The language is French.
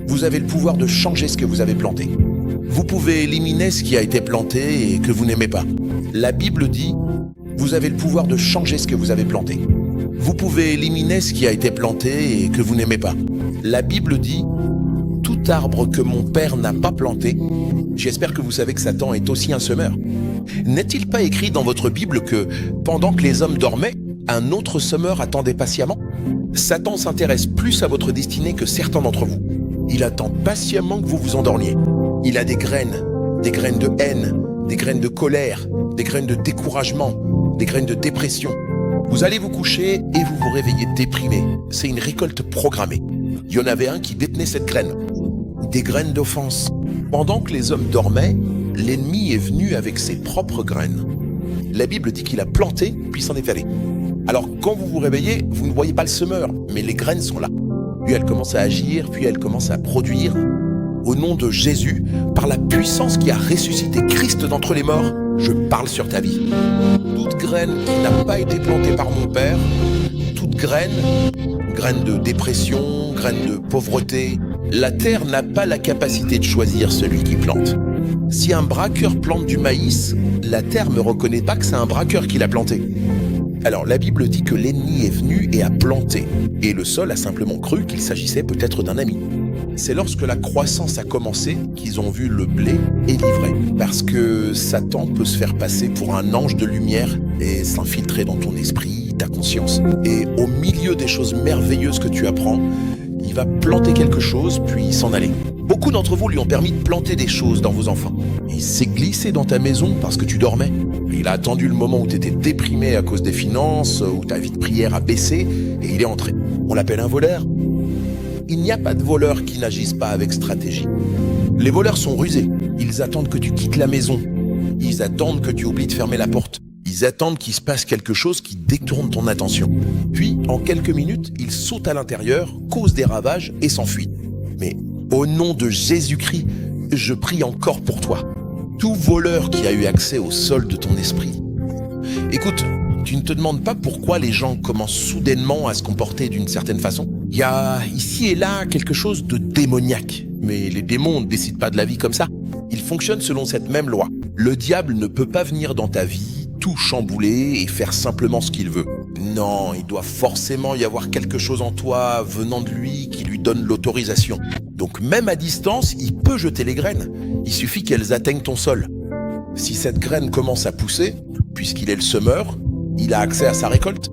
Vous avez le pouvoir de changer ce que vous avez planté. Vous pouvez éliminer ce qui a été planté et que vous n'aimez pas. La Bible dit, vous avez le pouvoir de changer ce que vous avez planté. Vous pouvez éliminer ce qui a été planté et que vous n'aimez pas. La Bible dit, tout arbre que mon Père n'a pas planté, j'espère que vous savez que Satan est aussi un semeur. N'est-il pas écrit dans votre Bible que, pendant que les hommes dormaient, un autre semeur attendait patiemment? Satan s'intéresse plus à votre destinée que certains d'entre vous. Il attend patiemment que vous vous endormiez. Il a des graines de haine, des graines de colère, des graines de découragement, des graines de dépression. Vous allez vous coucher et vous vous réveillez déprimé. C'est une récolte programmée. Il y en avait un qui détenait cette graine. Des graines d'offense. Pendant que les hommes dormaient, l'ennemi est venu avec ses propres graines. La Bible dit qu'il a planté, puis s'en est allé. Alors quand vous vous réveillez, vous ne voyez pas le semeur, mais les graines sont là. Puis elles commencent à agir, puis elles commencent à produire. Au nom de Jésus, par la puissance qui a ressuscité Christ d'entre les morts, je parle sur ta vie. Toute graine qui n'a pas été plantée par mon Père, toute graine de dépression, graine de pauvreté, la terre n'a pas la capacité de choisir celui qui plante. Si un braqueur plante du maïs, la terre ne reconnaît pas que c'est un braqueur qui l'a planté. Alors la Bible dit que l'ennemi est venu et a planté, et le sol a simplement cru qu'il s'agissait peut-être d'un ami. C'est lorsque la croissance a commencé qu'ils ont vu le blé et livré. Parce que Satan peut se faire passer pour un ange de lumière et s'infiltrer dans ton esprit, ta conscience. Et au milieu des choses merveilleuses que tu apprends, il va planter quelque chose puis s'en aller. Beaucoup d'entre vous lui ont permis de planter des choses dans vos enfants. Il s'est glissé dans ta maison parce que tu dormais. Il a attendu le moment où tu étais déprimé à cause des finances, où ta vie de prière a baissé, et il est entré. On l'appelle un voleur. Il n'y a pas de voleurs qui n'agissent pas avec stratégie. Les voleurs sont rusés. Ils attendent que tu quittes la maison. Ils attendent que tu oublies de fermer la porte. Ils attendent qu'il se passe quelque chose qui détourne ton attention. Puis, en quelques minutes, ils sautent à l'intérieur, causent des ravages et s'enfuient. Mais au nom de Jésus-Christ, je prie encore pour toi. Tout voleur qui a eu accès au sol de ton esprit. Écoute, tu ne te demandes pas pourquoi les gens commencent soudainement à se comporter d'une certaine façon. Il y a ici et là quelque chose de démoniaque. Mais les démons ne décident pas de la vie comme ça. Ils fonctionnent selon cette même loi. Le diable ne peut pas venir dans ta vie, tout chambouler et faire simplement ce qu'il veut. Non, il doit forcément y avoir quelque chose en toi venant de lui qui lui donne l'autorisation. Donc même à distance, il peut jeter les graines. Il suffit qu'elles atteignent ton sol. Si cette graine commence à pousser, puisqu'il est le semeur, il a accès à sa récolte.